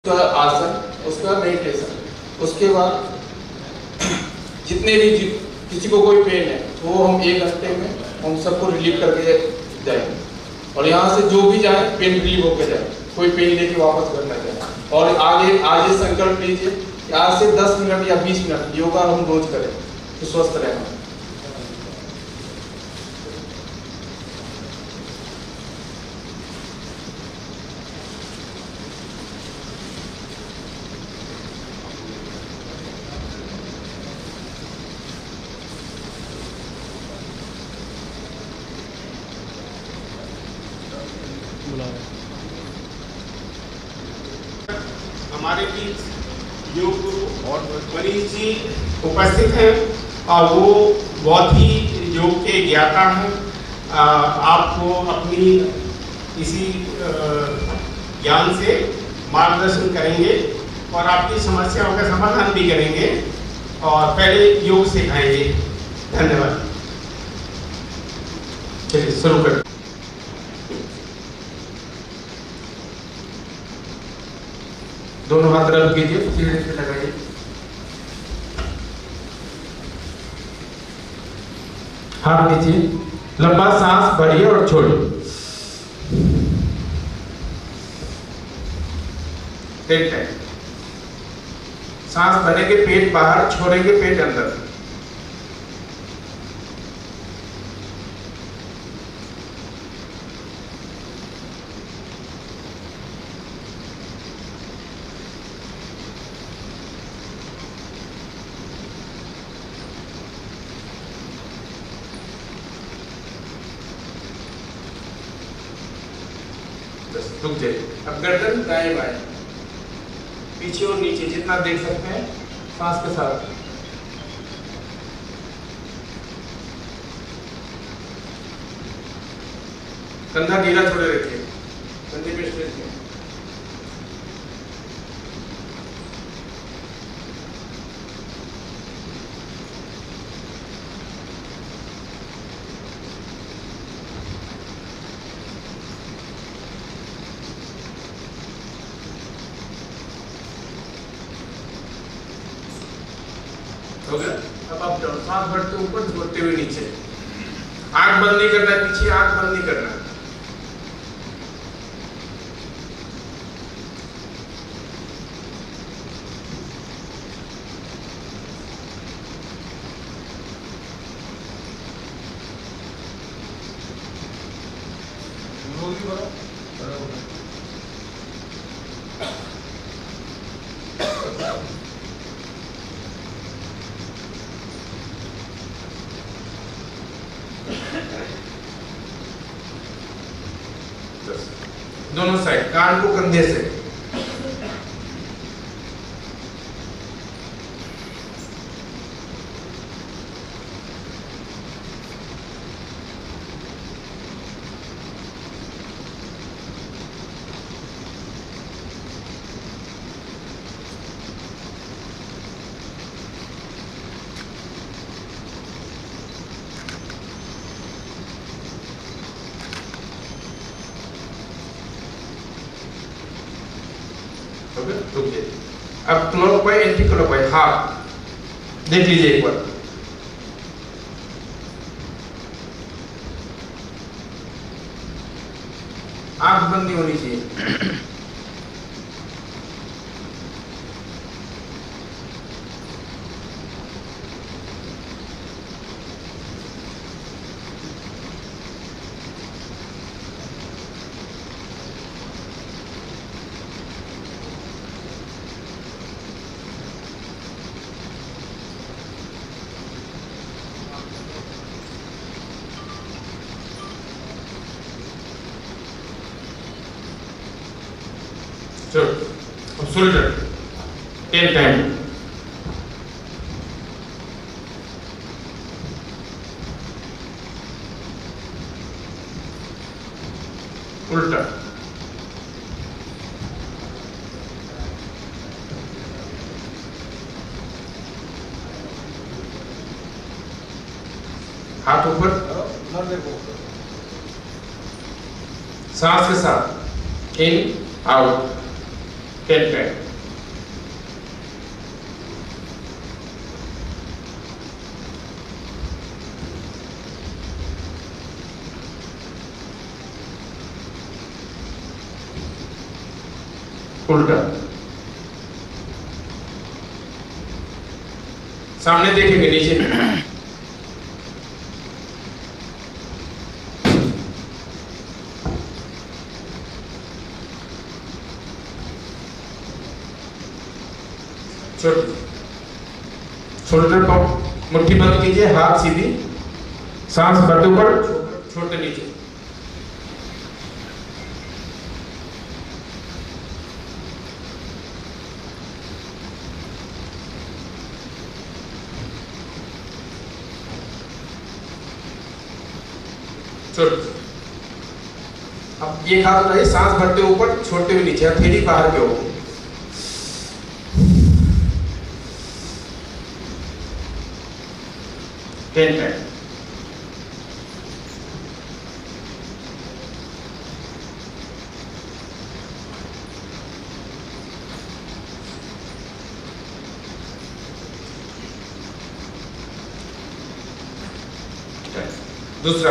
का आसन, उसका मेडिटेशन, उसके बाद जितने भी किसी को कोई पेन है तो वो हम 1 घंटे में हम सबको रिलीव करके जाएंगे और यहाँ से जो भी जाए पेन रिलीव होकर जाए, कोई पेन लेके वापस घर ना जाए। और आगे संकल्प लीजिए कि आज से 10 मिनट या 20 मिनट योगा हम रोज करें तो स्वस्थ रहेंगे। हमारे बीच योग गुरु और मनीष जी उपस्थित हैं और वो बहुत ही योग के ज्ञाता हैं। आपको अपनी इसी ज्ञान से मार्गदर्शन करेंगे और आपकी समस्याओं का समाधान भी करेंगे और पहले योग सिखाएंगे। धन्यवाद। चलिए शुरू करें। दोनों हाथ रब कीजिए, चेहरे पे लगाइए। हाथ नीचे, लंबा सांस भरिए और छोड़िए। Take time. सांस भरेंगे पेट बाहर, छोड़ेंगे पेट अंदर। रुक जाइए। अब गर्दन दाएं बाएं, पीछे और नीचे जितना देख सकते हैं सांस के साथ। कंधा ढीला छोड़े रखिए, कंधे पे स्ट्रेच करें। हो गया। अब आप सांस भरते ऊपर, छोड़ते हुए नीचे। आंख बंद नहीं करना, पीछे आंख बंद नहीं करना। दोनों साइड, कान को कंधे से। रुकिए। अब क्लॉकवाइज एंटी क्लॉकवाइज हाथ देख लीजिए एक बार। आंख बंद नहीं होनी चाहिए। Shoulder 10 time. उल्टा। हाथ ऊपर, सांस के साथ इन आउट, 10 10। उल्टा, सामने देखेंगे, नीचे शोल्डर को मुट्ठी बंद कीजिए, हाथ सीधी, सांस भरते ऊपर, छोड़ते नीचे। अब ये हाथ उठाइए, सांस भरते ऊपर, छोड़ते हुए नीचे, हथेली बाहर पे हो। दूसरा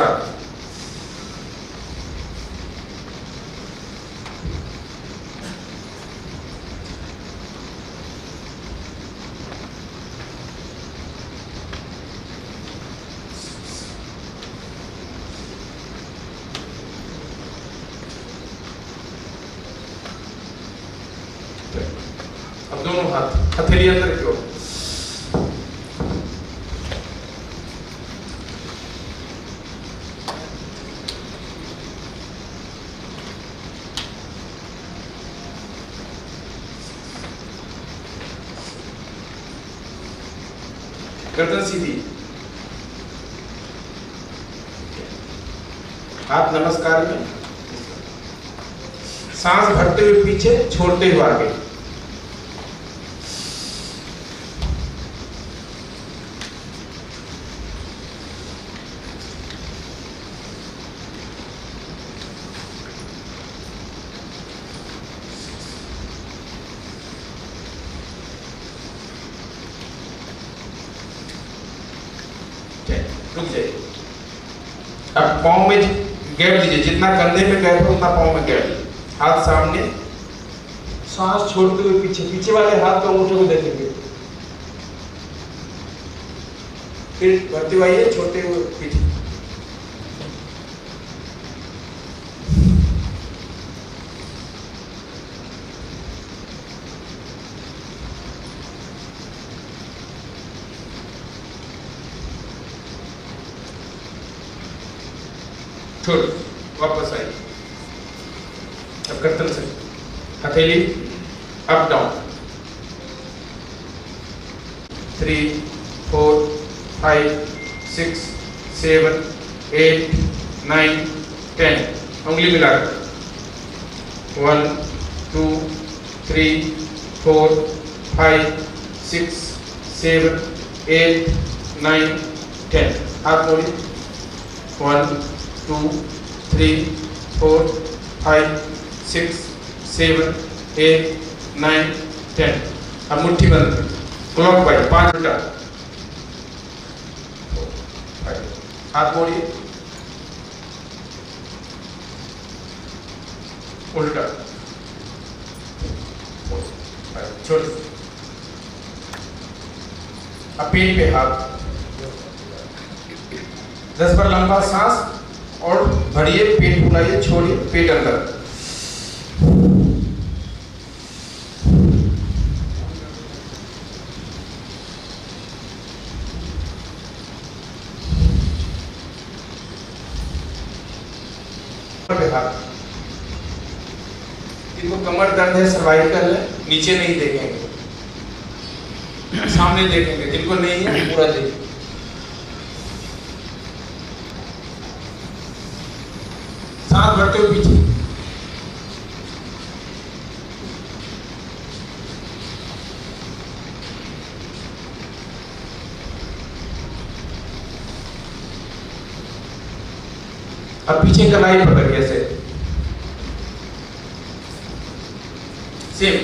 अब दोनों हाथ हथेली अंदर की ओर, गर्दन सीधी, हाथ नमस्कार में, सांस भरते हुए पीछे, छोड़ते हुए आगे। रुक जाइए। अब पाँव में गैप दीजिए, जितना कंधे में गैप है उतना पाँव में गैप दीजिए। हाथ सामने, सांस छोड़ते हुए पीछे, पीछे वाले हाथ को अंगूठे को देखेंगे, फिर भरते हुए आइए, छोड़ते हुए पीछे। छोड़, वापस आइए। अब कर्तन से हथेली अप डाउन, 3 4 5 6 7 8 9 10, उंगली मिलाकर 1 2 3 4 5 6 7 8 9 10, हाथ मोड़िए, 1 2 3 4 5 6 7 8 9 10। अब मुट्ठी बंद, क्लॉक वाइज 5 उल्टा, हाथ मोड़िए, उल्टा, छोड़। अब पेट पे हाथ, 10 बार लंबा सांस और भरिए, पेट फुलाइए, छोड़िए, पेट अंदर। इनको कमर दर्द है, सर्वाइकल है, नीचे नहीं देखेंगे, सामने देखेंगे। जिनको नहीं है पूरा देखेंगे। सांस भरते हुए पीछे, अब पीछे कलाई पकड़ के ऐसे सेम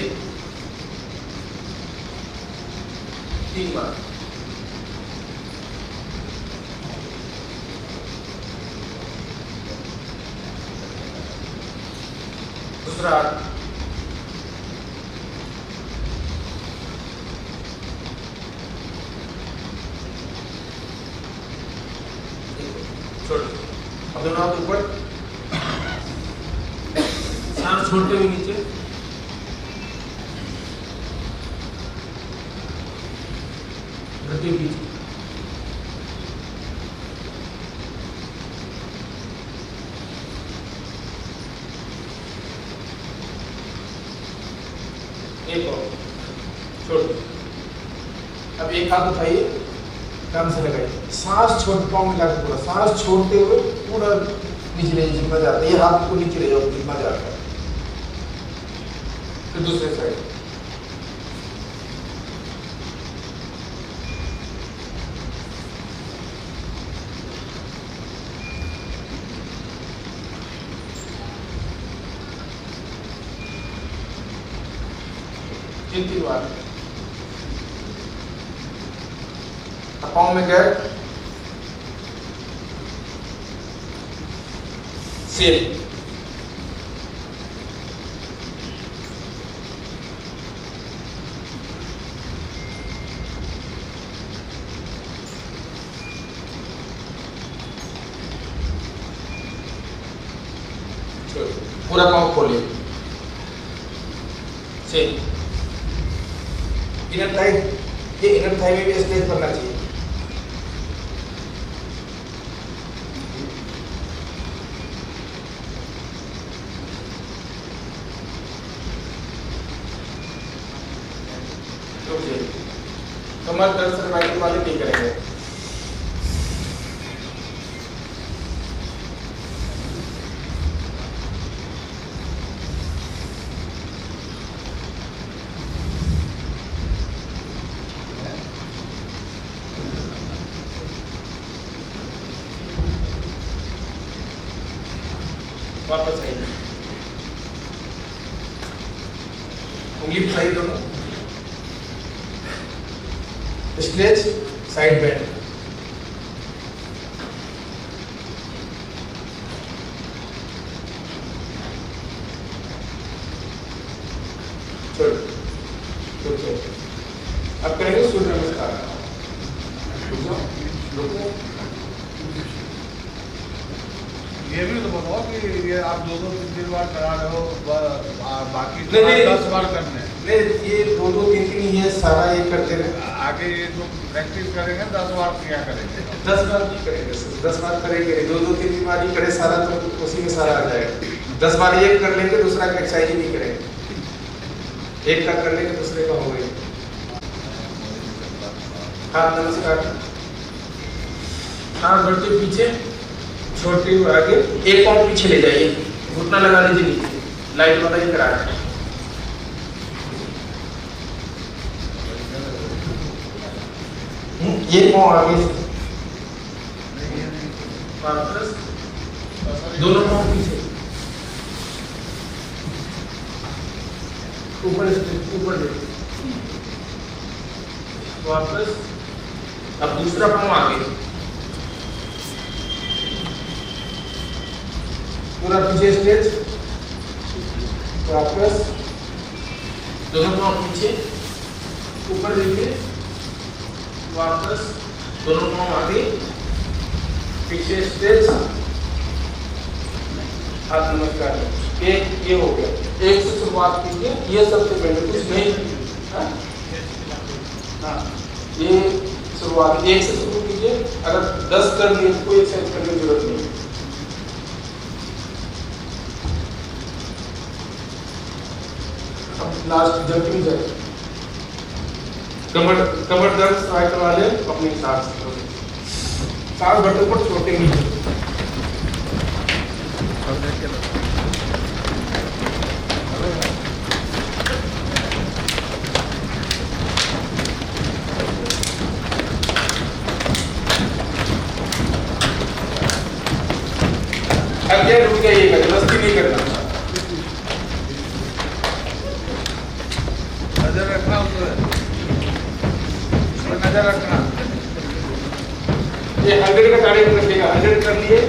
3 बार। दूसरा हाथ छोड़, अब दोनों हाथ ऊपर, सांस छोड़ते हुए नीचे, घटे पीछे, एक और छोड़ दो। अब एक हाथ उठाइए, काम से लगाइए, सांस छोड़, पाँव मिला के पूरा सांस छोड़ते हुए पूरा नीचे ले जितना जाता है, ये हाथ को नीचे ले जाओ जितना जाता है। फिर दूसरे साइड, तीन बार। पाँव में गए, सेम, पूरा पाँव खोलिए, सेम। इनर थाई, ये इनर थाई में भी स्ट्रेच करना चाहिए। कमर दर्द सर्वाइकल वाले नहीं करेंगे। वापस आइए, उंगली फैलाई दोनों, स्ट्रेच, साइड बेंड, छोड़। अब करेंगे सूर्य नमस्कार। ये भी तो बताओ कि ये आप 2-3 बार करा रहे हो, बाकी नहीं, 10 बार करने हैं। नहीं, ये 2-3 ही है, सारा ये करते रहे। आगे ये जो प्रैक्टिस करेंगे 10 बार क्या करेंगे? 10 बार भी करेंगे सर, 10 बार करेंगे, 2-3 बार ही करे सारा, तो उसी में सारा आ जाएगा। 10 बार एक कर लेंगे, दूसरा का एक्सरसाइज ही नहीं करेंगे, एक का कर लेंगे, दूसरे का हो गई। हाथ नमस्कार, हाथ बढ़ते पीछे, छोड़ते हुए आगे, एक पाँव पीछे ले जाइए, घुटना लगा लीजिए नीचे, लाइट वाला ही करा है। ये पाँव आगे, वापस, दोनों पाँव पीछे, ऊपर ले, वापस। अब दूसरा पाँव आगे, पूरा पीछे स्ट्रेच, वापस, दोनों पाँव पीछे, ऊपर लेके, वापस, दोनों पाँव आगे, पीछे स्ट्रेच, हाथ नमस्कार। एक ये हो गया, एक से शुरुआत कीजिए, ये सबसे पहले कुछ नहीं, हाँ, ये शुरुआत एक से शुरू कीजिए। अगर 10 कर लिए तो कोई एक्सरसाइज करने की जरूरत नहीं है। अब लास्ट जंपिंग जैक, कमर दर्द सर्वाइकल वाले अपनी सांस बटन पर छोटे नीचे, अब ये रुक जाइएगा, जबरदस्ती नहीं करना। नजर रखना उसमें नजर रखना। ये 100 का टारगेट रखिएगा, 100 कर लिए।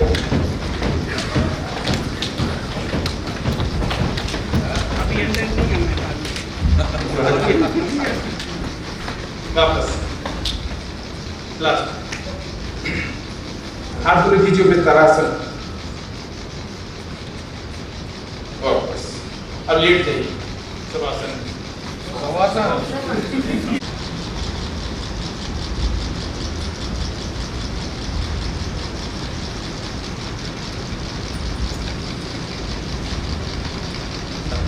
वापस लास्ट हाथ पूरे खींचो फिर तरासन। वापस अब लेट जाइए शवासन।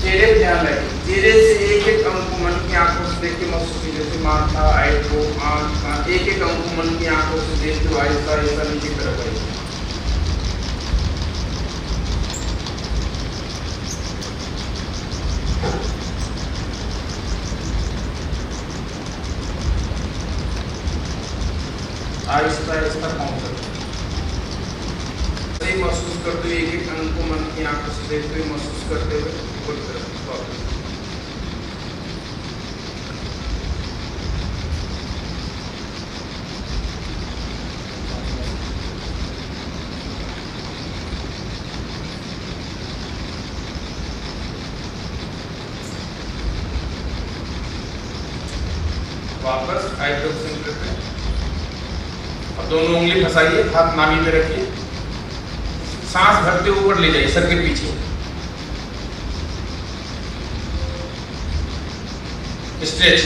चेहरे पे ध्यान रखें। चेहरे से एक एक अंग को मन की आंखों से देख के महसूस कीजिए, जैसे माथा, आईब्रो, आंख, कान, एक एक अंग को मन की आंखों से देख के ऐसा ऐसा नीचे की तरफ आइए। आहिस्ता आहिस्ता पाँव तक महसूस करते हुए एक एक अंग को मन की आंखों से देखते हुए महसूस करते हुए ऊपर की तरफ वापस। वापस आईब्रो सेंटर पे। अब दोनों उंगली फंसाइए, हाथ नाभि में रखिए, सांस भरते ऊपर ले जाइए सर के पीछे। स्ट्रेच।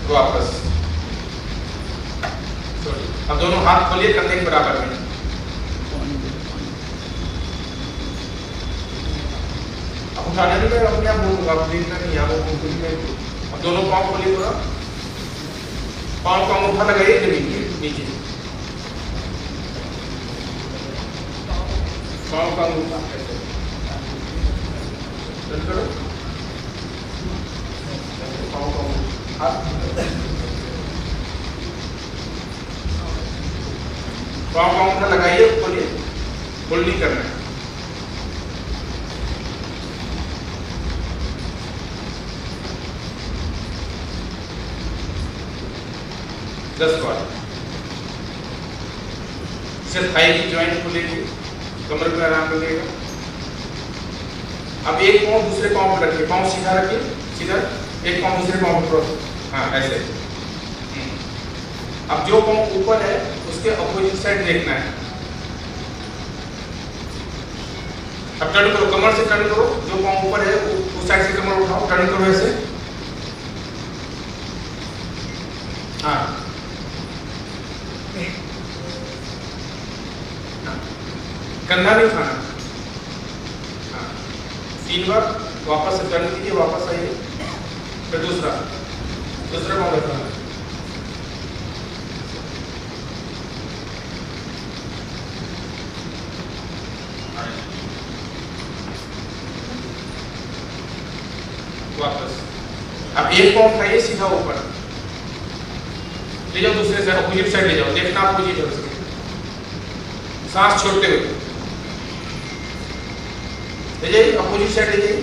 वापस। अब दोनों हाथ खोलिए कंधे के बराबर में। अब उठाने में अपने आप बोलूंगा, आप देखना नहीं आप अब दोनों पाँव खोलिए पूरा। पाँव का अंगूठा लगाइए जमीन के नीचे। पाँव का अंगूठा करो। पाँव का अंगूठा पाँव का अंगूठा लगाइए, खोलिए, होल्ड नहीं करना है। दस बार। सिर्फ थाई की ज्वाइंट खुलेगी, कमर में आराम मिलेगा। अब एक पाँव दूसरे पाँव पर रखिए, पाँव सीधा रखिए, सीधा, एक पाँव दूसरे पाँव पर। हाँ ऐसे। अब जो पाँव ऊपर है उसके अपोजिट साइड देखना है। अब टर्न करो, कमर से टर्न करो, जो पाँव ऊपर है उस साइड से कमर उठाओ, टर्न करो ऐसे। हाँ कंधा नहीं उठाना। हाँ 3 बार। वापस से टर्न कीजिए, वापस आइए, फिर दूसरा पाँव रखना। वापस। अब एक पाँव उठाइए सीधा ऊपर ले जाओ, दूसरे से अपोजिट साइड ले जाओ, देखना अपोजिट है उसके। सांस छोड़ते हुए ले जाइए, अपोजिट साइड ले जाइए।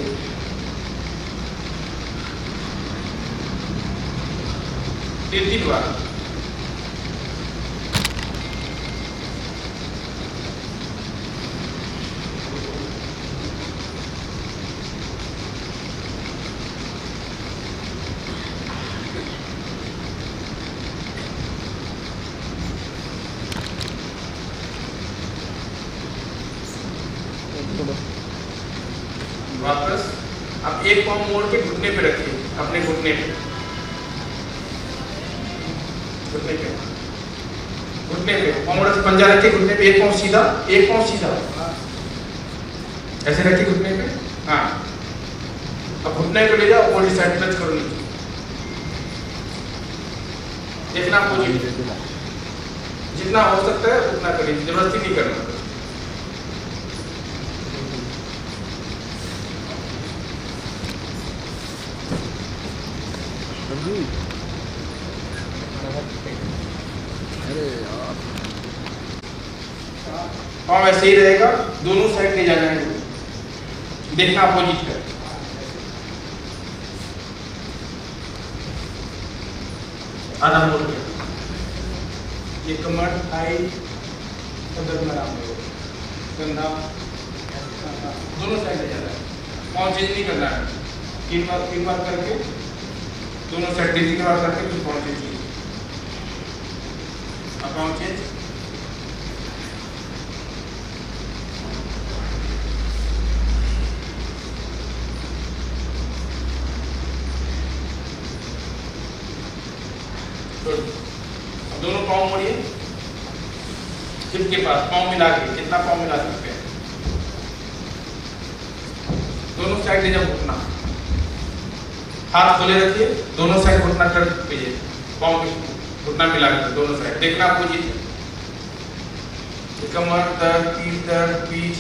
3 बार। वापस। अब एक पाँव मोड़ के घुटने पे रखिए, अपने घुटने पे, पाँव से पंजा रखिए घुटने पे, एक पाँव सीधा, एक पाँव सीधा, ऐसे रखिए घुटने पे। हाँ अब घुटने को ले जाओ, बॉडी साइड टच करो नीचे, देखना अपोजिट, जितना हो सकता है उतना करिए, जबरदस्ती नहीं करना। पाँव ऐसे ही रहेगा, दोनों साइड ले जाना है, देखना अपोजिट है। आधा मोड़ के ये कमर थाई उधर में आराम हो कंधा दोनों साइड ले जाना है पाँव चेंज नहीं करना है 3 बार करके दोनों साइड 3 बार करके फिर पाँव चेंज कीजिए अब पाँव चेंज दोनों पाँव मोड़िए हिप के पास पाँव मिला के कितना पाँव मिला सकते हैं दोनों साइड ले जाओ घुटना हाथ खोले रखिए दोनों साइड घुटना कर दीजिए पाँव घुटना मिला के दोनों साइड देखना पूछिए कमर दर्द पीठ दर्द पीठ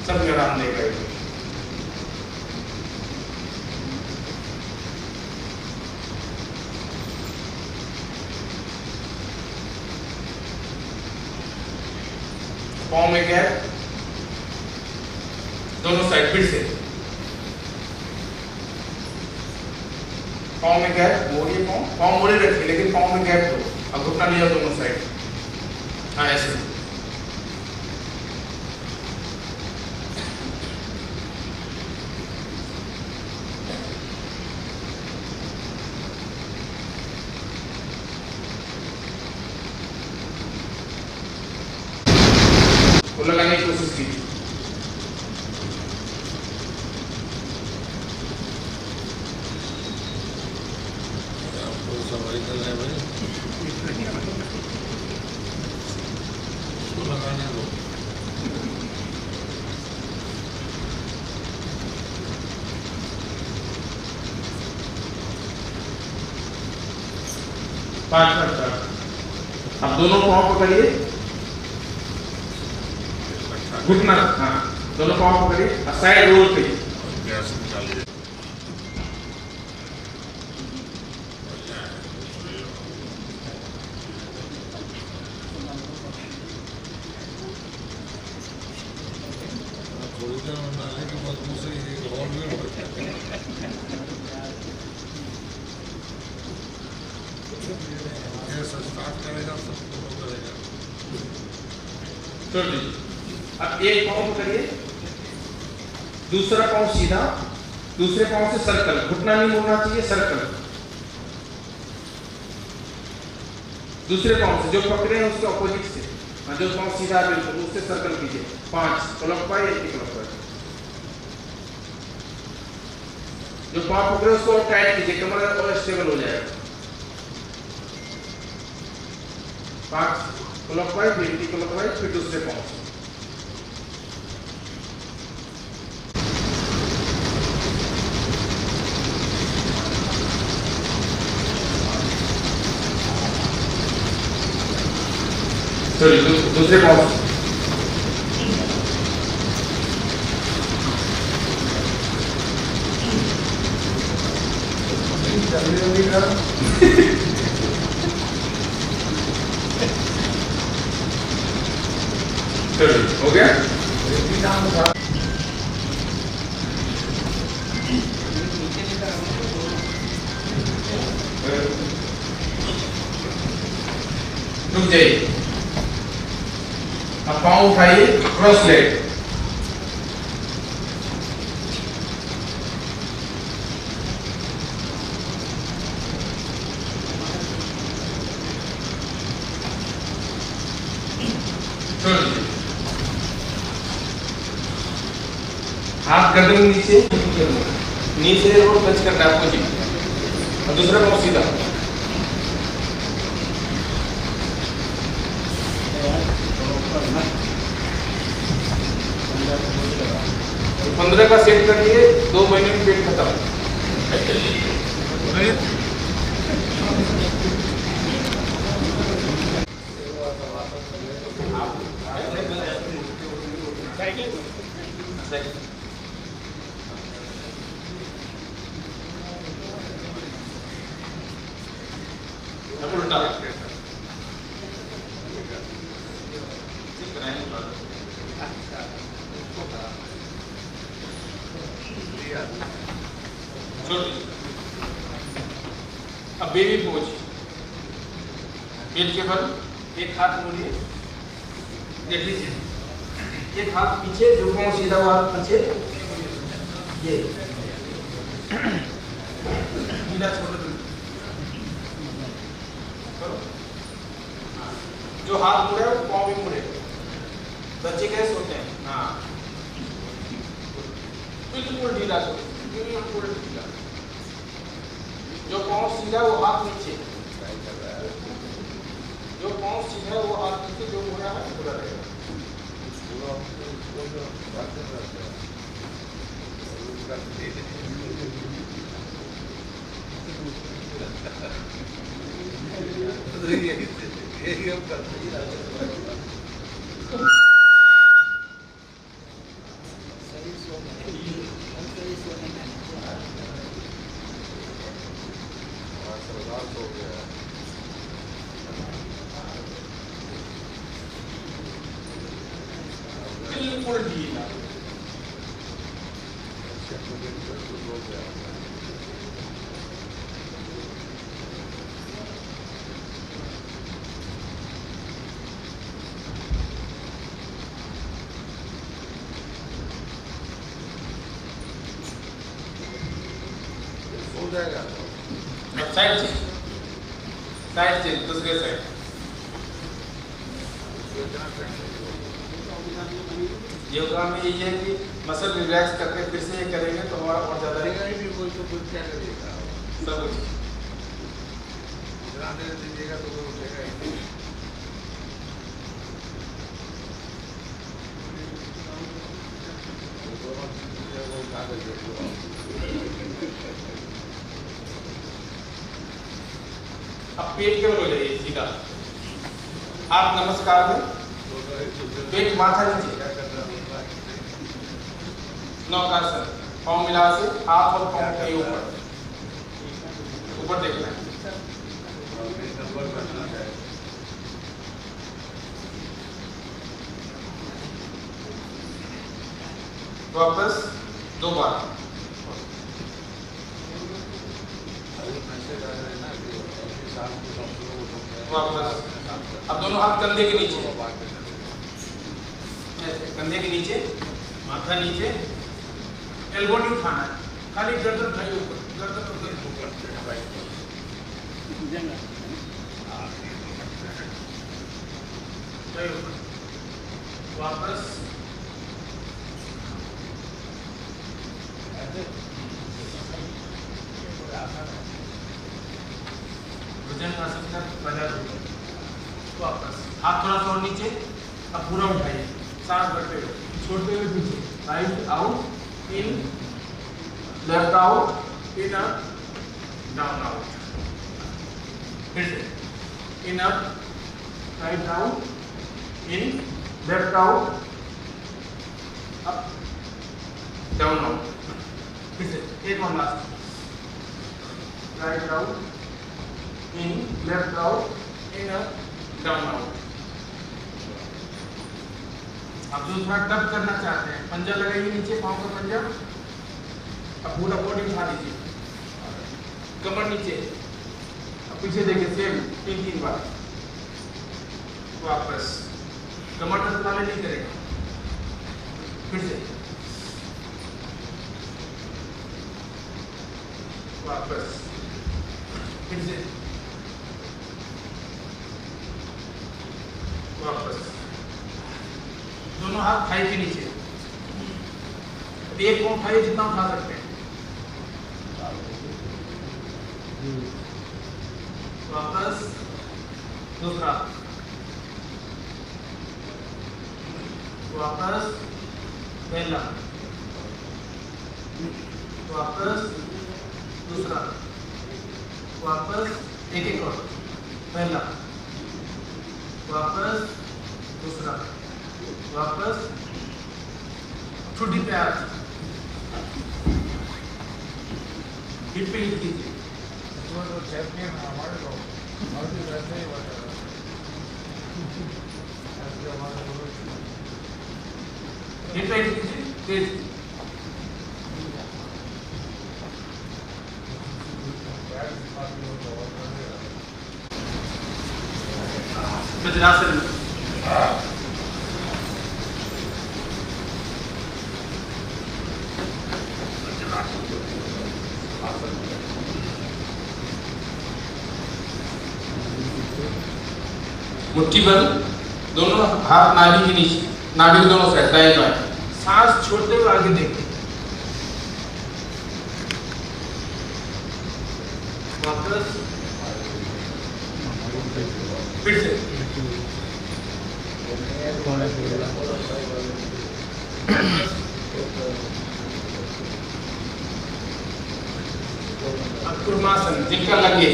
सब में आराम देगा पाँव में गैप दोनों साइड फिर से पाँव में गैप मोड़िए पाँव मोड़े रखिए लेकिन पाँव में गैप दो अब घुटना ले जाओ दोनों साइड हाँ ऐसे वो लगाने की कोशिश कीजिए लगाने दो 5 मिनट अब दोनों पाँव पकड़िए घुटना हाँ दोनों पाँव पकड़िए साइड रोल पे गैस निकालिए थोड़ी देर में डालने के बाद मुझसे एक और भी गैस स्टार्ट करेगा सब करेगा छोड़ दीजिए अब एक पाँव पकड़िए दूसरा पाँव सीधा दूसरे पाँव से सर्कल घुटना नहीं मुड़ना चाहिए सर्कल दूसरे पाँव से जो पकड़े हैं उसके ऑपोजिट से जो पाँव सीधा है बिल्कुल उससे सर्कल कीजिए 5 क्लॉकवाइज एंटी क्लॉकवाइज जो पाँव पकड़े उसको और टाइट कीजिए कमर और स्टेबल हो जाएगा 5 क्लॉकवाइज एंटी क्लॉकवाइज फिर दूसरे पाँव से सॉरी दूसरे पाँव हो गया रुक जाइए अब पाँव उठाइए क्रॉस लेग हाथ गर्दन नीचे नीचे रोड टच करना है आपको जी और दूसरा पाँव सीधा 15 का सेट कर लिए 2 महीने में पेट खत्म उल्टा अब बेबी पोज पेट के बल एक हाथ मोड़िए, देख लीजिए एक हाथ पीछे, जो पाँव सीधा हुआ हाथ पीछे, ये ढीला छोड़ दो, जो हाथ मुड़े वो पाँव भी मुड़े, बच्चे कैसे सोते हैं, हाँ बिल्कुल ढीला छोड़, बिल्कुल ढीला, जो पाँव सीधा वो हाथ नीचे, जो पाँव सीधा है वो हाथ नीचे, जो मुड़ा है मुड़ा रहेगा। यही हम करते ही बिल्कुल ढीला, हो जाएगा। साइड चेंज, साइड चेंज, दूसरे साइड। योगा में ये है कि मसल रिलैक्स करके फिर से ये करेंगे तो हमारा और ज्यादा भी कोई तो कुछ क्या करेगा, सब कुछ चलाने दीजिएगा तो कोई उठेगा ही नहीं। अब पेट के बल हो जाइए सीधा, आप नमस्कार में पेट माथा नीचे, नौकासन, पाँव मिला से हाथ और पाँव के ऊपर, ऊपर देखना है, वापस दो बार, वापस, अब दोनों हाथ कंधे के नीचे, कंधे के नीचे, माथा नीचे, एल्बो नहीं उठाना है, खाली गर्दन उठाइए ऊपर, गर्दन ऊपर, वापस, भुजंगासन का बजा दो, वापस, हाथ थोड़ा सा और नीचे, अब पूरा उठाइए, सांस भरते हुए, छोड़ते हुए पीछे, right out, in, left out, in up, down out, फिर से, in up, right out, in, left out, up, down out, फिर से, एक और last, right out, in, left out, in up, down out. अब जो थोड़ा टप करना चाहते हैं, पंजा लगाइए नीचे, पाँव का पंजा, अब पूरा बॉडी उठा लीजिए, कमर नीचे, अब पीछे देखिए सेम 3-3 बार, वापस, कमर तक ताले नहीं करेगा, फिर से, वापस, फिर से, वापस, दोनों हाथ थाई के नीचे, एक पाँव उठाइए जितना उठा सकते हैं, वापस, दूसरा, वापस, पहला, वापस, दूसरा, वापस, एक और, पहला, वापस, दूसरा, वापस, छुट्टी पे हाथ, हिप पे लिख दीजिए, तो चैंपियन हमारे लोग और भी वैसे ही बने हिप पे लिख दीजिए, तेज, वज्रासन। मुट्ठी बंद, दोनों हाथ नाभि के नीचे, नाभि के दोनों साइड दाएं बाएं। सांस छोड़ते हुए आगे देखते, वापस फिर से अब कुर्मासन, जिनका लगे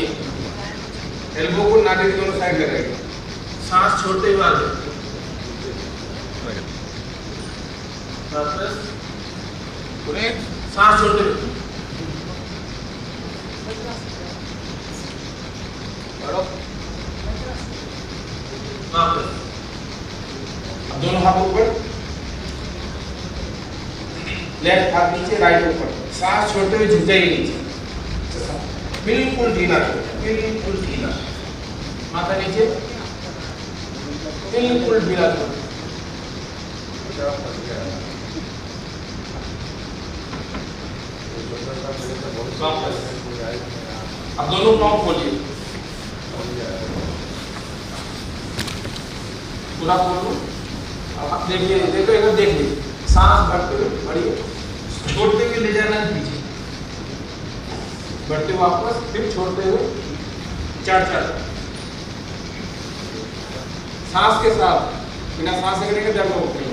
एल्बो को नाभि के दोनों साइड करेंगे, सांस छोड़ते हुए आगे वापस, सांस छोड़ते हुए वापस। अब दोनों हाथ ऊपर, लेफ्ट हाथ नीचे, राइट ऊपर, सांस छोड़ते हुए झुक जाइए नीचे, बिल्कुल ढीला, बिल्कुल ढीला, माथा नीचे, बिल्कुल ढीला। वापस। अब दोनों पाँव खोलिए, पूरा खोलो। अब देखिए, देखो इधर देखिए, सांस भरते हुए बढ़िए, छोड़ते हुए ले जाना है पीछे, बढ़ते वापस, फिर छोड़ते हुए, चार सांस के साथ, बिना सांस लेने के दर्द होते हैं।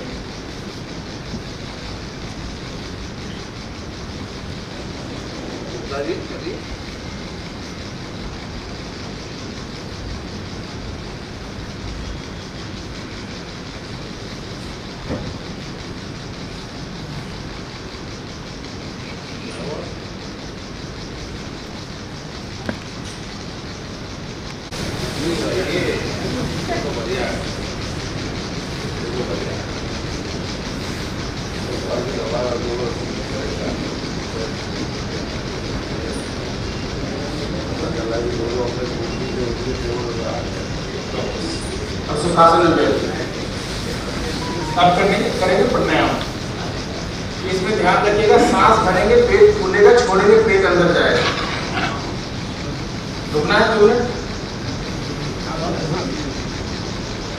अब सुखासन में बैठ, अब करेंगे प्राणायाम। इसमें ध्यान रखिएगा, सांस भरेंगे, पेट फूलेगा, छोड़ेंगे, पेट अंदर जाएगा। रुकना है 2 मिनट,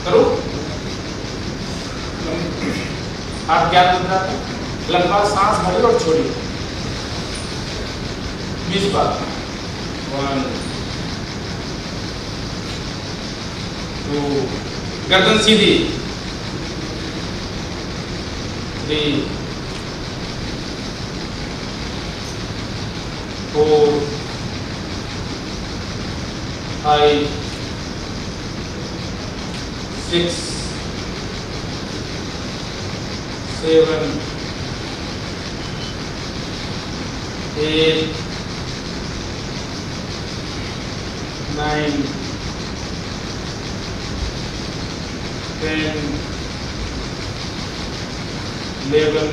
करो। आप क्या मुद्रा, लंबा सांस भरिए और छोड़िए 20 बार। 1 2, गर्दन सीधी, 3 4 5 6 7 8 9 10 11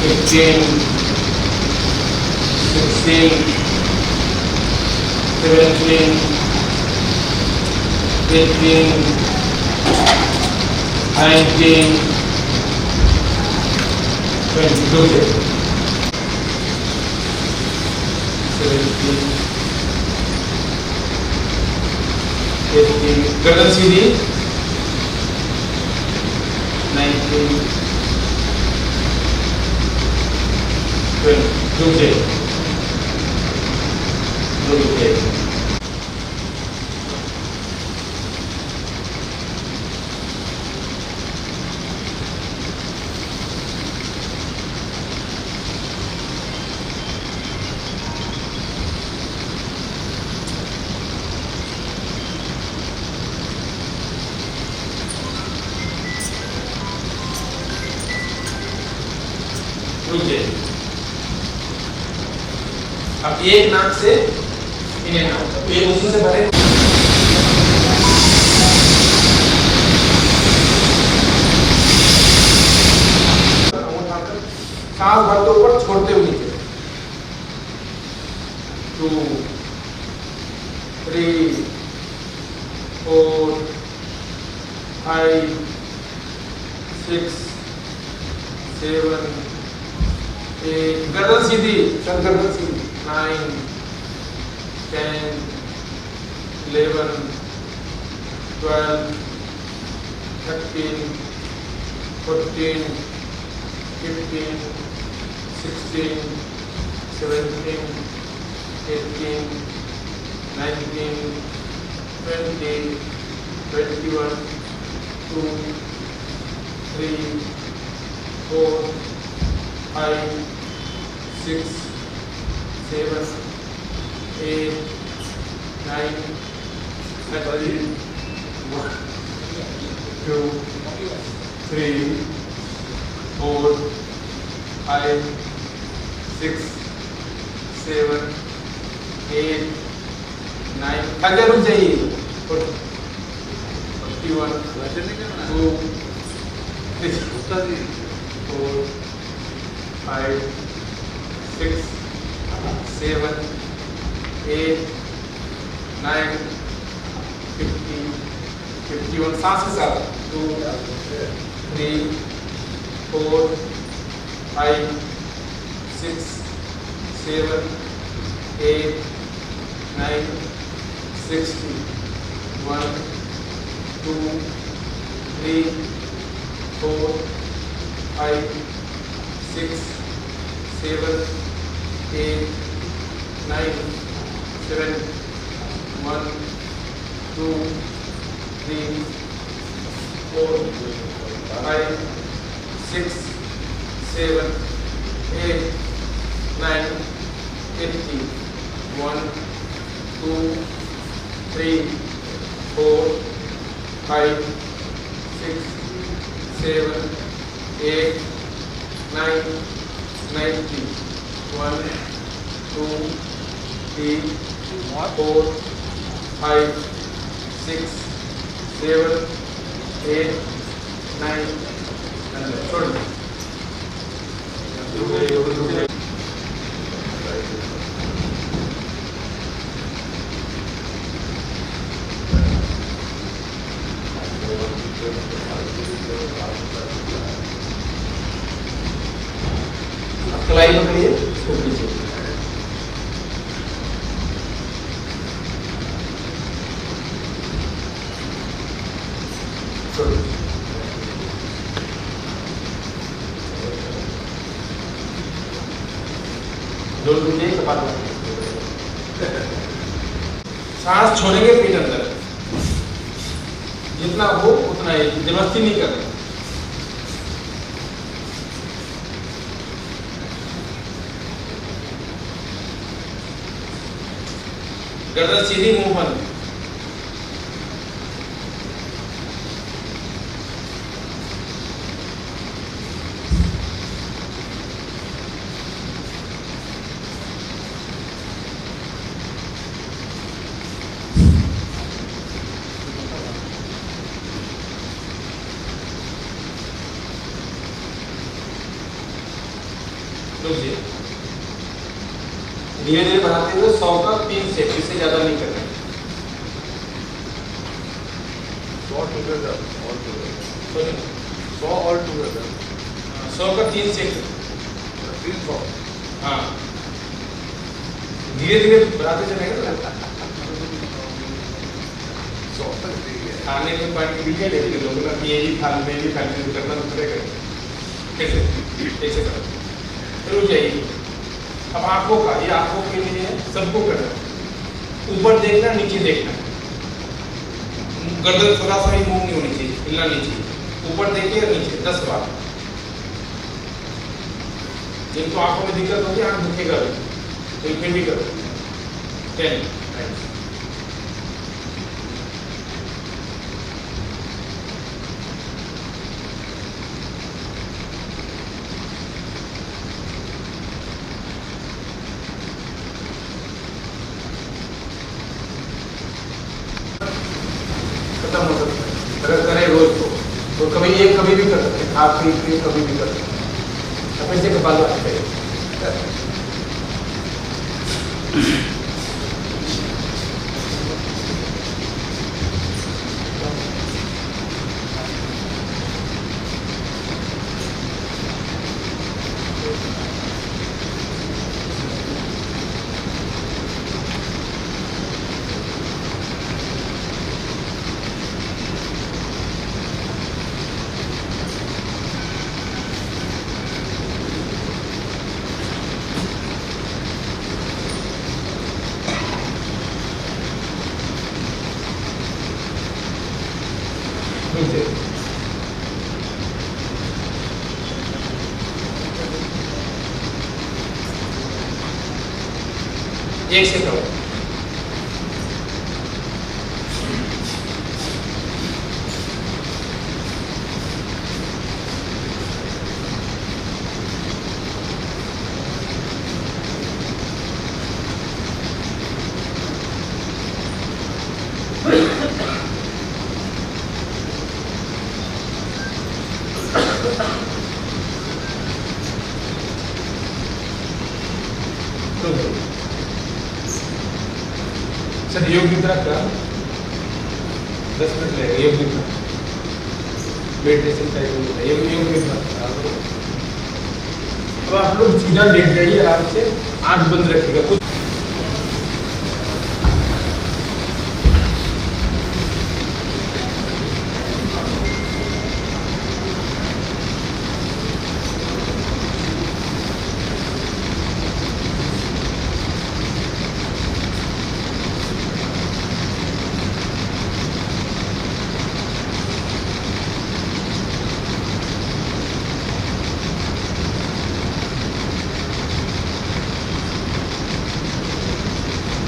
15 16 17 18 19 20 do it 17 18 गर्दन सीधी 19 20 do it अब एक नाक से इन्हें नाक, ये उसी से भरे। सांस भरते ऊपर, छोड़ते हुए नीचे। 2 3 4 5 6 7 8 गर्दन सीधी, सर गर्दन सीधी, 9 10 11 12 13 14 15 16 17 18 19 20 21 2 3 4 5 6 7 8 9 10 1 2 3 4 5 6 7 8 9 आगे रुक जाइए 41 2 3 4 5 6 7 8 9 50 51 सांस के साथ 2 3 4 5 6 7 8 9 60 1 2 3 4 5 6 7 8 9 7 1 2 3 4 5 6 7 8 9 50 1 2 3 4 5 6 7 8 9 90 1 2 3 4 5 6 7 8 9 छोड़ कलाई पकड़िए इसको पीछे जोड़ दीजिए कपाल में सांस छोड़ेंगे पेट अंदर जितना हो उतना ही जबरदस्ती नहीं करना गर्दन सीधी मुंह बंद धीरे धीरे बढ़ाते हुए 100 का 3 सेट, इससे ज्यादा नहीं करना 100 का 3 सेट 300 हाँ धीरे धीरे बढ़ाते चलेंगे खाने में पानी पी के लेते लोग ना ये भी खाने में भी खाने में करना तो पड़ेगा कैसे ऐसे करो फिर रुक जाइए अब आंखों का ये आंखों के लिए सबको करना ऊपर देखना नीचे देखना गर्दन थोड़ा सा ही मूव नहीं होनी चाहिए हिलना नहीं चाहिए ऊपर देखिए और नीचे 10 बार जिनको आंखों में दिक्कत होगी आंख दुखेगा तो फिर भी करो 10 खत्म हो सकता है अगर करें रोज तो कभी एक कभी भी कर सकते हैं आप कभी भी कर सकते हैं अपने से कपाल रखते हैं एक से करो। सर योग निद्रा का 10 मिनट लगेगा। योग निद्रा मेडिटेशन टाइप होता है। योग निद्रा। अब आप लोग सीधा लेट जाइए, आराम से आंख बंद रखिएगा। कुछ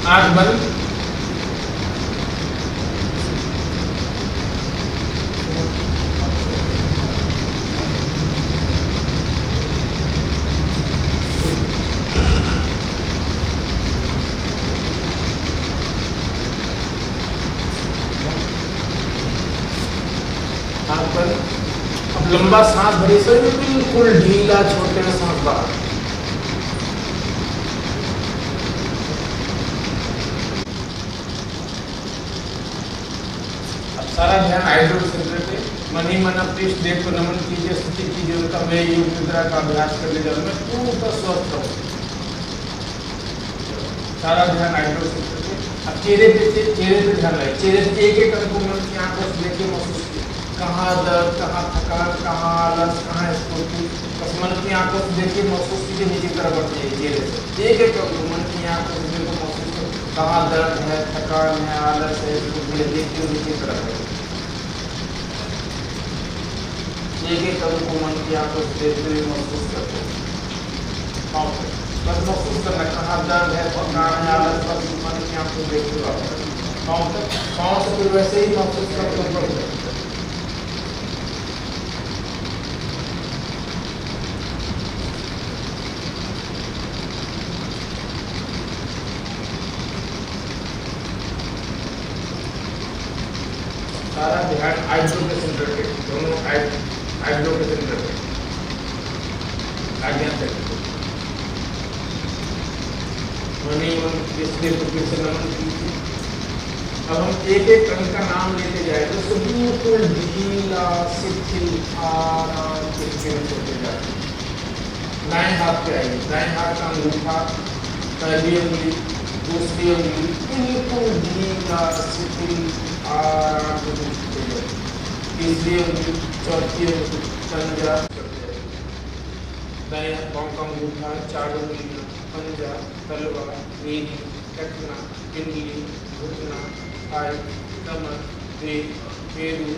आंख बंद। आंख बंद। अब लंबा सांस भरिए सर, बिल्कुल ढीला, छोटे में सांस बाहर। सारा ध्यान आइड्रो सेंटर पे मन ही मन अपने इष्ट देव को नमन कीजिए, स्तुति कीजिए उनका। मैं योग निद्रा का अभ्यास करने जा रहा हूँ, मैं पूरा स्वस्थ हूँ। सारा ध्यान आइड्रो सेंटर पे। अब चेहरे पे ध्यान लगे। चेहरे से एक एक अंग को मन की आंखों से देखिए, महसूस कीजिए कहाँ दर्द, कहाँ थकान, कहाँ आलस, कहाँ स्फूर्ति। बस मन की आंखों से देखिए, महसूस कीजिए, नीचे की तरफ बढ़ जाइए। चेहरे से एक एक अंग को मन की आंखों से देखो, महसूस करो कहाँ दर्द है, थकान है, आलस है, स्फूर्ति है, देखिए नीचे की तरफ है। एक एक अंग को मन की आंखों से देखते हुए महसूस करते हैं। बस महसूस करना कहाँ दर्द है, थकान है, आलस, बस मन की आंखों से देखते हुए पाँव से फिर वैसे ही महसूस करते हुए। सारा ध्यान आइब्रो के सेंटर पे, दोनों आइब्रो के सेंटर पे आज्ञा से इसलिए तो फिर से नमन कीजिए। अब हम एक एक अंग का नाम लेते जाए तो बिल्कुल ढीला, शिथिल, आराम से चलते जाए। दाएं हाथ पे आइए। दाएं हाथ का अंगूठा, पहली उंगली, दूसरी उंगली बिल्कुल ढीला, शिथिल, आराम से चलते जाए। तीसरी उंगली, चौथी उंगली, पंजा। दाएं पांव का अंगूठा, चार उंगलियां, पंजा, तलवा, रीढ़, टखना, पिंडली, घुटना, थाई, कमर, पेट, पेरू,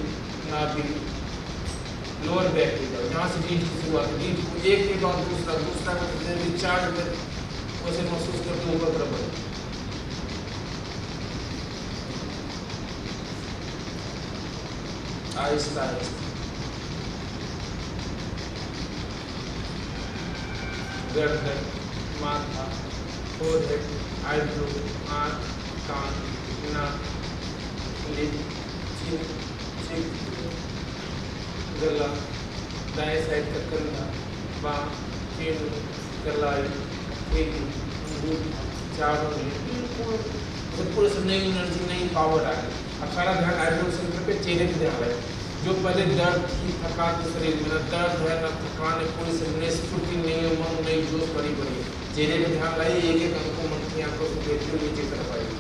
नाभि, लोअर बैक की तरफ, जहाँ से रीढ़ की शुरुआत। रीढ़ को एक के बाद दूसरा को चार वैसे महसूस करके ऊपर तरफ बढ़े। आहिस्ता आहिस्ता गर्दन, माथा, फोरहेड, आईब्रो, आँख, कान, नाक, लिप, चिन, गला, दाएं साइड का कंधा, बाँ, पेट, कलाई, पेटी, अंगूठा, चारों पूरे से नई एनर्जी, नई पावर आ गई। अब सारा ध्यान आइब्रो सेंटर पे, चेहरे पे ध्यान रहे। जो पहले दर्द की थकान के शरीर में, ना दर्द है ना थकान है, कोई से स्फूर्ति नहीं है, मन नहीं, जोश बड़ी बड़ी। चेहरे पे ध्यान लाइए, एक एक अंग को मन की आंखों से देखते हुए नीचे तरफ आइए।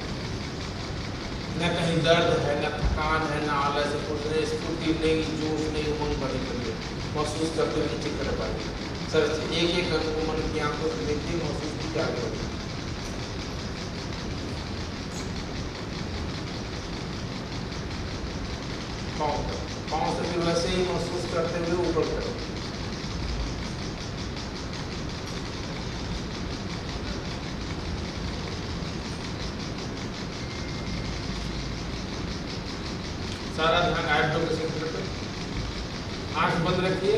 न कहीं दर्द है, न थकान है, न आलस है, कुछ स्फूर्ति नहीं, जोश नहीं, मन बड़ी बड़ी महसूस करते हुए नीचे तरफ आइए। सर एक एक अंग को मन की आंखों से देखते महसूस की आगे बढ़िए। पाँव से भी वैसे ही महसूस करते हुए ऊपर करो। सारा ध्यान आयतों के सेंटर पे। आंख बंद रखिए,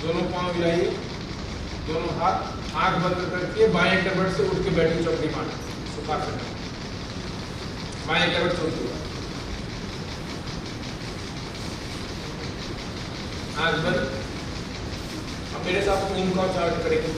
दोनों पांव मिलाइए, दोनों हाथ आंख बंद करके बाएं करवट से उठ के बैठिए चौकड़ी मार सुखासन। बाएं करवट से उठिए, आंख बंद। अब मेरे साथ ओम का उच्चारण करेंगे।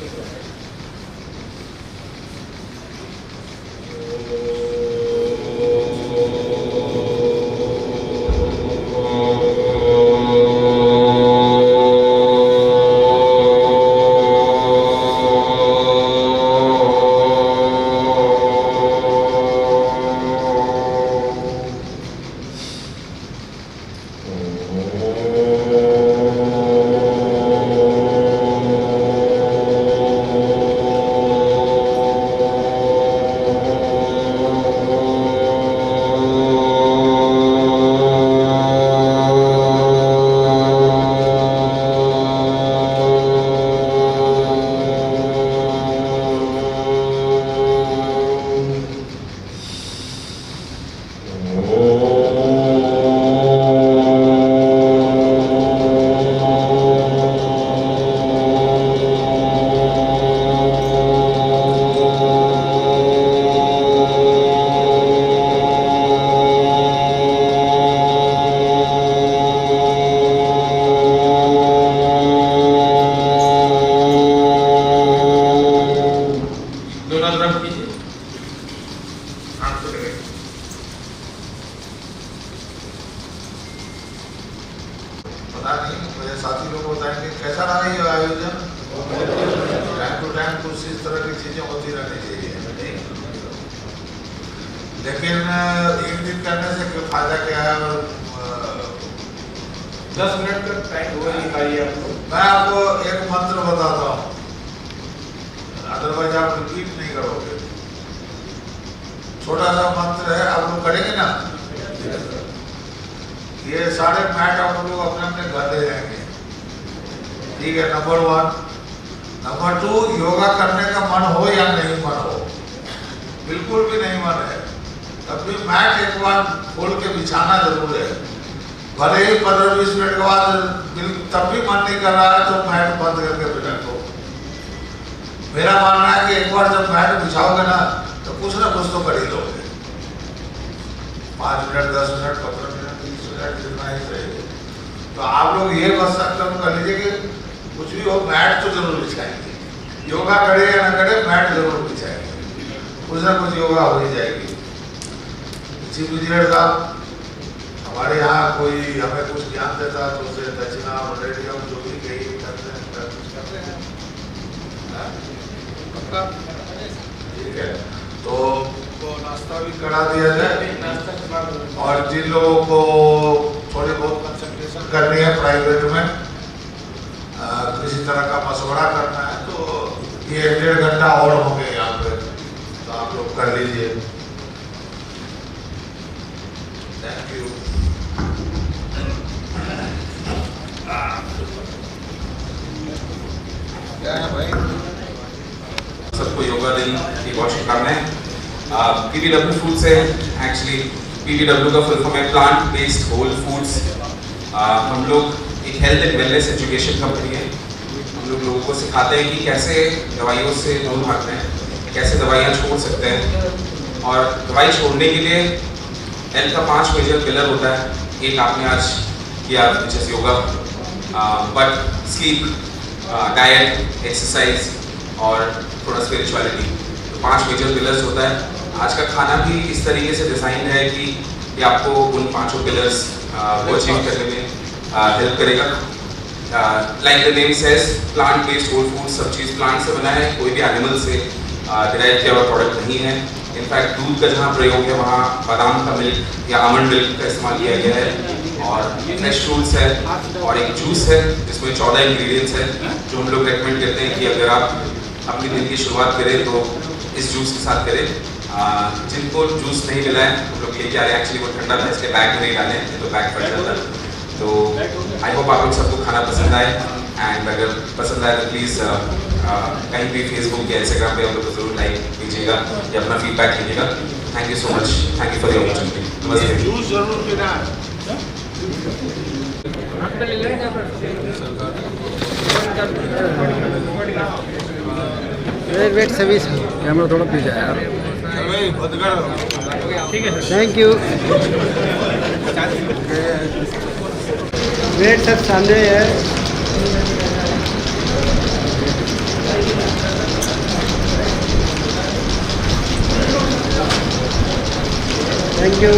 पता नहीं मेरे साथी लोग बताएंगे कैसा रहा ये आयोजन। टाइम टू टाइम कुछ इस तरह की चीजें होती रहनी चाहिए, लेकिन एक दिन करने से कोई फायदा क्या है। 10 मिनट का टाइम हुआ निकालिए आप लोग। मैं आपको एक मंत्र बताता हूँ, अदरवाइज आप रिपीट नहीं करोगे। छोटा सा मंत्र है, आप लोग करेंगे ना। ये सारे मैट आप लोग अपने अपने घर ले जाएंगे, ठीक है। नंबर 1। नंबर 2, योगा करने का मन हो या नहीं मन हो, बिल्कुल भी नहीं मन है, तब भी मैट एक बार खोल के बिछाना जरूर है। भले ही 15-20 मिनट के बाद तब भी मन नहीं कर रहा है तो मैट बंद करके बैठो। मेरा मानना है कि एक बार जब मैट बिछाओगे ना तो कुछ ना कुछ तो कर ही लोगे। 5 मिनट, 10 मिनट, 15 मिनट, 30 मिनट, जितना ही सही। तो आप लोग ये बस संकल्प कर लीजिए कि कुछ भी हो मैट तो जरूर बिछाएंगे। योगा करे या ना करे मैट जरूर बिछाएंगे, कुछ ना कुछ योगा हो ही जाएगी। चीफ इंजीनियर साहब, हमारे यहाँ कोई हमें कुछ ज्ञान देता तो उसे दक्षिणा और रेडियम जो भी कही करते हैं। ठीक है, तो नाश्ता भी करा दिया जाए। और जिन लोगों को थोड़ी बहुत कंसंट्रेशन करनी है प्राइवेट में, किसी तरह का मशवरा करना है, तो ये 1.5 घंटा और होंगे यहाँ पे, तो आप लोग कर लीजिए। Thank you. क्या है भाई? सबको योगा दिन की बहुत शुभकामनाएं। PBW फूड से, एक्चुअली PBW का फुल फॉर्म है प्लांट बेस्ड होल फूड्स। हम लोग एक health and wellness education company है। हम लोग लोगों को सिखाते हैं कि कैसे दवाइयों से दूर भागते हैं, कैसे दवाइयाँ छोड़ सकते हैं। और दवाई छोड़ने के लिए हेल्थ का 5 मेजर पिलर होता है। एक आपने आज किया which is yoga, but sleep, diet, exercise और थोड़ा स्पिरिचुअलिटी, तो 5 मेजर पिलर्स होता है। आज का खाना भी इस तरीके से डिज़ाइन है कि ये आपको उन 5 पिलर्स को अचीव करने में हेल्प करेगा। Like the name says, plant based whole food, सब चीज़ प्लांट से बना है, कोई भी एनिमल से डिराइव किया हुआ प्रोडक्ट नहीं है। इनफैक्ट दूध का जहाँ प्रयोग है वहाँ बादाम का मिल्क या आमंड मिल्क का इस्तेमाल किया गया है। और फ्रेश फ्रूट्स है और एक जूस है जिसमें 14 इंग्रेडिएंट्स है, जो हम लोग रेकमेंड करते हैं कि अगर आप अपनी दिन की शुरुआत करें तो इस जूस के साथ करें। जिनको जूस नहीं मिला है हम लोग लेके आ रहे हैं, एक्चुअली वो ठंडा था इसलिए बैग में नहीं डाले हैं, तो बैग फट जाता है। तो आई होप आप लोग सबको खाना पसंद आए, एंड अगर पसंद आए तो प्लीज़ कहीं भी फेसबुक या इंस्टाग्राम पे हम लोग को जरूर लाइक कीजिएगा या अपना फीडबैक कीजिएगा। Thank you so much, thank you for the opportunity. नमस्ते। जूस जरूर पीना, वेट सर्विस कैमरा थोड़ा पीछे है यार। Thank you. वेट सब सामने है। Thank you.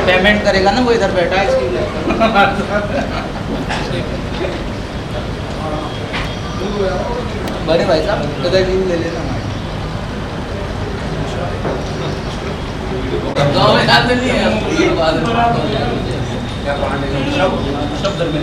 पेमेंट करेगा ना वो इधर बैठा है इसके लिए। बड़े भाई साहब इधर भी ले लेना। गाँव में आते नहीं है शब्द में